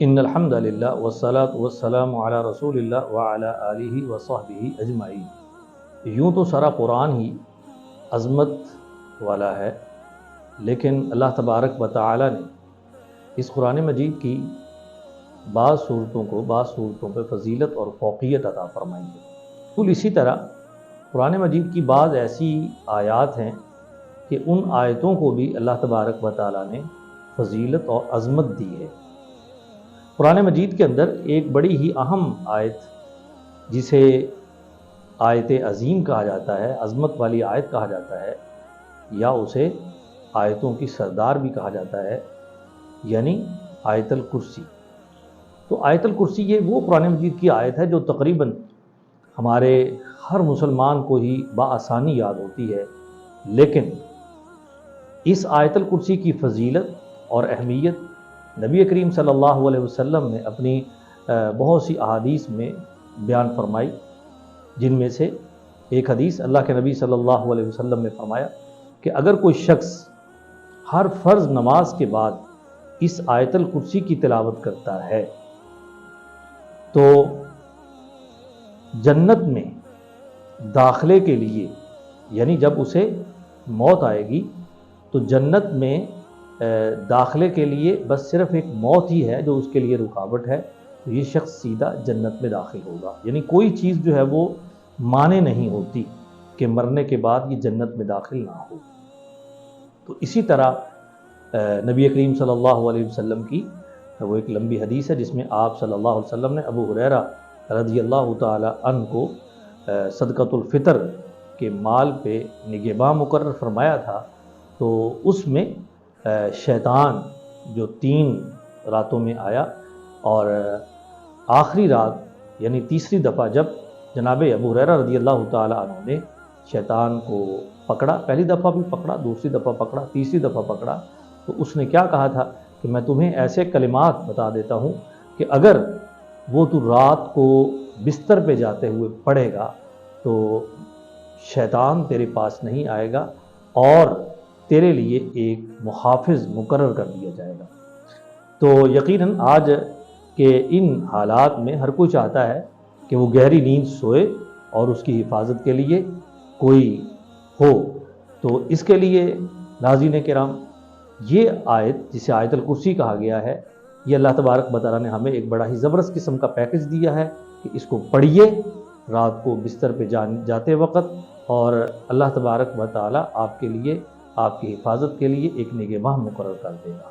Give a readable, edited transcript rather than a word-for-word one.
ان الحمد للہ والصلاۃ والسلام علی رسول اللہ وعلی آلہ وصحبہ اجمعین۔ یوں تو سارا قرآن ہی عظمت والا ہے، لیکن اللہ تبارک و تعالی نے اس قرآن مجید کی بعض صورتوں پہ فضیلت اور فوقیت عطا فرمائی ہے۔ کل اسی طرح قرآن مجید کی بعض ایسی آیات ہیں کہ ان آیتوں کو بھی اللہ تبارک و تعالی نے فضیلت اور عظمت دی ہے۔ قرآن مجید کے اندر ایک بڑی ہی اہم آیت جسے آیت عظیم کہا جاتا ہے، عظمت والی آیت کہا جاتا ہے، یا اسے آیتوں کی سردار بھی کہا جاتا ہے، یعنی آیت الکرسی۔ تو آیت الکرسی یہ وہ قرآن مجید کی آیت ہے جو تقریباً ہمارے ہر مسلمان کو ہی بآسانی یاد ہوتی ہے، لیکن اس آیت الکرسی کی فضیلت اور اہمیت نبی کریم صلی اللہ علیہ وسلم نے اپنی بہت سی احادیث میں بیان فرمائی، جن میں سے ایک حدیث اللہ کے نبی صلی اللہ علیہ وسلم نے فرمایا کہ اگر کوئی شخص ہر فرض نماز کے بعد اس آیت الکرسی کی تلاوت کرتا ہے تو جنت میں داخلے کے لیے، یعنی جب اسے موت آئے گی تو جنت میں داخلے کے لیے بس صرف ایک موت ہی ہے جو اس کے لیے رکاوٹ ہے، تو یہ شخص سیدھا جنت میں داخل ہوگا۔ یعنی کوئی چیز جو ہے وہ مانے نہیں ہوتی کہ مرنے کے بعد یہ جنت میں داخل نہ ہو۔ تو اسی طرح نبی کریم صلی اللہ علیہ وسلم کی وہ ایک لمبی حدیث ہے جس میں آپ صلی اللہ علیہ وسلم نے ابو ہریرہ رضی اللہ تعالی عنہ کو صدقۃ الفطر کے مال پہ نگہباں مقرر فرمایا تھا، تو اس میں شیطان جو 3 راتوں میں آیا، اور آخری رات یعنی تیسری دفعہ جب جناب ابو ہریرہ رضی اللہ تعالی عنہ نے شیطان کو پکڑا، پہلی دفعہ بھی پکڑا، دوسری دفعہ پکڑا، تیسری دفعہ پکڑا، تو اس نے کیا کہا تھا کہ میں تمہیں ایسے کلمات بتا دیتا ہوں کہ اگر وہ تو رات کو بستر پہ جاتے ہوئے پڑھے گا تو شیطان تیرے پاس نہیں آئے گا اور تیرے لیے ایک محافظ مقرر کر دیا جائے گا۔ تو یقیناً آج کے ان حالات میں ہر کوئی چاہتا ہے کہ وہ گہری نیند سوئے اور اس کی حفاظت کے لیے کوئی ہو، تو اس کے لیے ناظرین کرام یہ آیت جسے آیت الکرسی کہا گیا ہے، یہ اللہ تبارک و تعالی نے ہمیں ایک بڑا ہی زبردست قسم کا پیکج دیا ہے کہ اس کو پڑھیے رات کو بستر پہ جاتے وقت، اور اللہ تبارک و تعالی آپ کے لیے، آپ کی حفاظت کے لیے ایک نگہباں مقرر کر دے گا۔